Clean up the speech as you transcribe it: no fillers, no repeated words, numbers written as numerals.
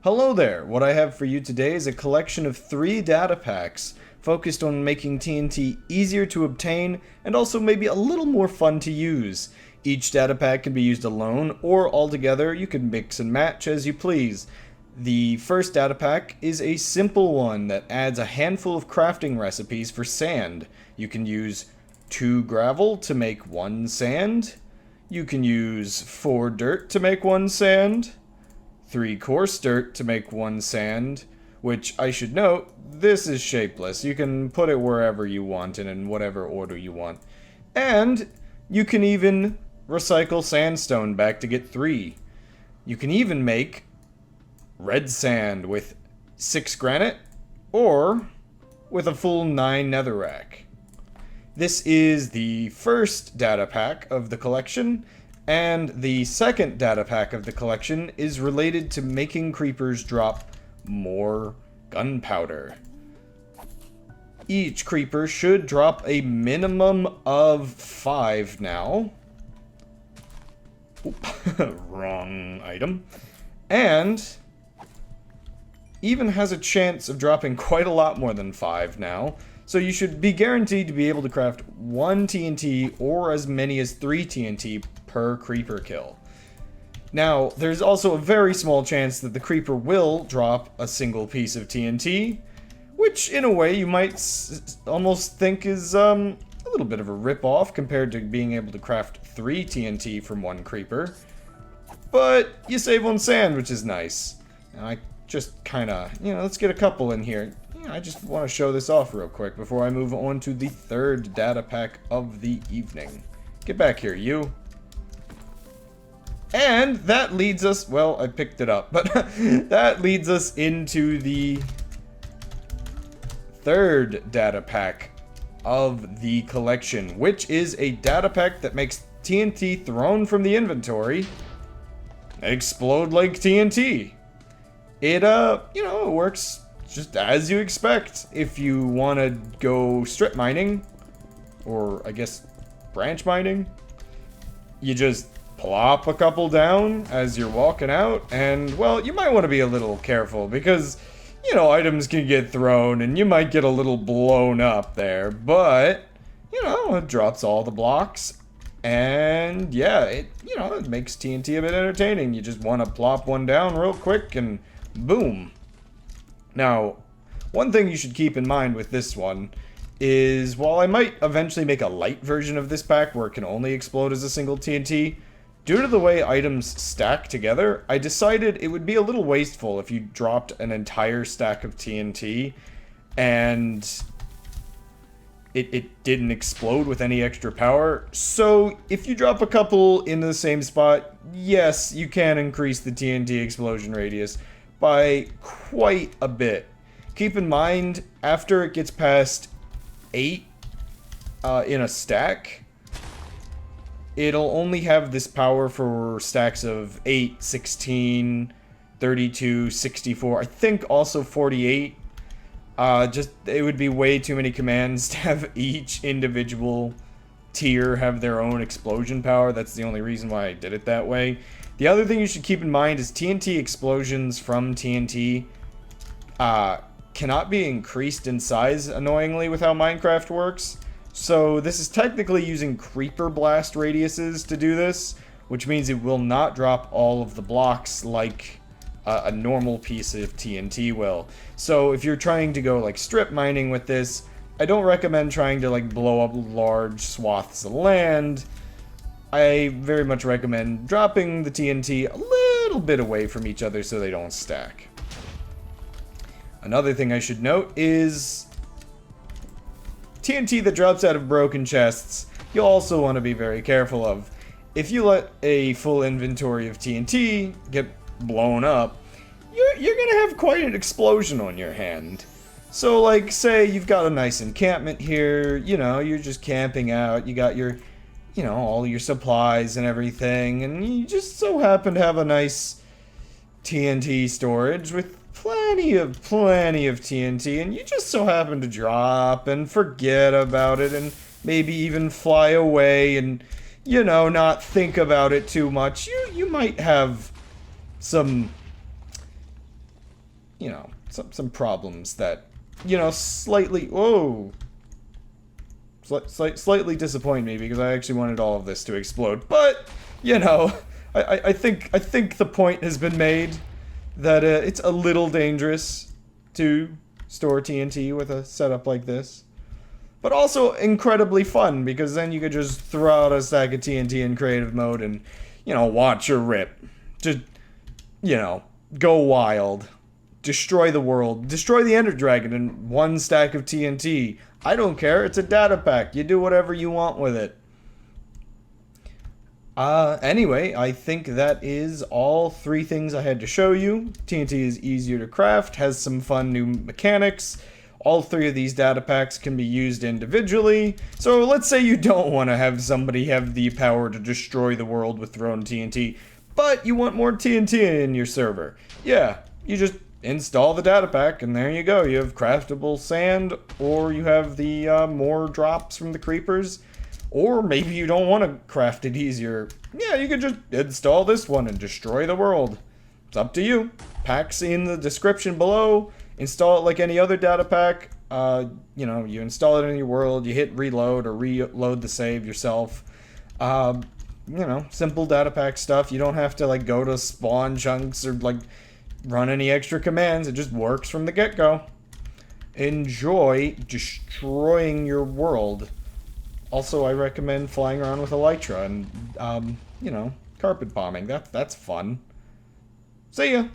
Hello there! What I have for you today is a collection of 3 data packs focused on making TNT easier to obtain and also maybe a little more fun to use. Each data pack can be used alone or all together. You can mix and match as you please. The first data pack is a simple one that adds a handful of crafting recipes for sand. You can use 2 gravel to make 1 sand. You can use 4 dirt to make 1 sand. 3 coarse dirt to make 1 sand, which I should note, this is shapeless. You can put it wherever you want and in whatever order you want. And you can even recycle sandstone back to get 3. You can even make red sand with 6 granite or with a full 9 netherrack. This is the first data pack of the collection. And the second data pack of the collection is related to making creepers drop more gunpowder. Each creeper should drop a minimum of 5 now. Oop, wrong item. And even has a chance of dropping quite a lot more than 5 now. So you should be guaranteed to be able to craft 1 TNT or as many as 3 TNT per creeper kill. Now, there's also a very small chance that the creeper will drop a single piece of TNT, which in a way you might almost think is a little bit of a rip-off compared to being able to craft 3 TNT from 1 creeper. But you save on sand, which is nice. And I just kinda, let's get a couple in here. I just want to show this off real quick before I move on to the third data pack of the evening. Get back here, you. And that leads us, well, I picked it up, but that leads us into the third data pack of the collection, which is a data pack that makes TNT thrown from the inventory explode like TNT. It, it works just as you expect. If you want to go strip mining, or I guess branch mining, you just plop a couple down as you're walking out, and well, you might want to be a little careful because, items can get thrown and you might get a little blown up there, but, it drops all the blocks, and yeah, it makes TNT a bit entertaining. You just want to plop one down real quick and boom. Now, one thing you should keep in mind with this one is while I might eventually make a light version of this pack where it can only explode as a single TNT, due to the way items stack together, I decided it would be a little wasteful if you dropped an entire stack of TNT and it didn't explode with any extra power. So if you drop a couple in the same spot, yes, you can increase the TNT explosion radius by quite a bit. Keep in mind, after it gets past 8 in a stack, it'll only have this power for stacks of 8, 16, 32, 64, I think also 48. It would be way too many commands to have each individual tier have their own explosion power. That's the only reason why I did it that way. The other thing you should keep in mind is TNT explosions from TNT cannot be increased in size, annoyingly, with how Minecraft works. So this is technically using creeper blast radiuses to do this, which means it will not drop all of the blocks like a normal piece of TNT will. So if you're trying to go like strip mining with this, I don't recommend trying to like blow up large swaths of land. I very much recommend dropping the TNT a little bit away from each other so they don't stack. Another thing I should note is TNT that drops out of broken chests, you'll also want to be very careful of. If you let a full inventory of TNT get blown up, you're going to have quite an explosion on your hand. So like, say you've got a nice encampment here, you're just camping out, you got your all your supplies and everything, and you just so happen to have a nice TNT storage with plenty of TNT, and you just so happen to drop and forget about it and maybe even fly away and, not think about it too much. You might have some you know, some problems that, you know, slightly, whoa, slightly disappoint me because I actually wanted all of this to explode. But, you know, I think the point has been made that it's a little dangerous to store TNT with a setup like this. But also incredibly fun, because then you could just throw out a stack of TNT in creative mode and, you know, watch her rip. Just, you know, go wild. Destroy the world. Destroy the Ender Dragon in one stack of TNT. I don't care. It's a data pack. You do whatever you want with it. Anyway, I think that is all 3 things I had to show you. TNT is easier to craft, has some fun new mechanics. All 3 of these data packs can be used individually. So let's say you don't want to have somebody have the power to destroy the world with thrown TNT, but you want more TNT in your server. Yeah, you just install the data pack and there you go. You have craftable sand, or you have the more drops from the creepers. Or maybe you don't want to craft it easier. Yeah, you could just install this one and destroy the world. It's up to you. Packs in the description below. Install it like any other data pack. You know, you install it in your world, you hit reload or reload the save yourself. You know, simple data pack stuff. You don't have to like go to spawn chunks or like run any extra commands. It just works from the get-go. Enjoy destroying your world. Also, I recommend flying around with Elytra and, you know, carpet bombing. That's fun. See ya!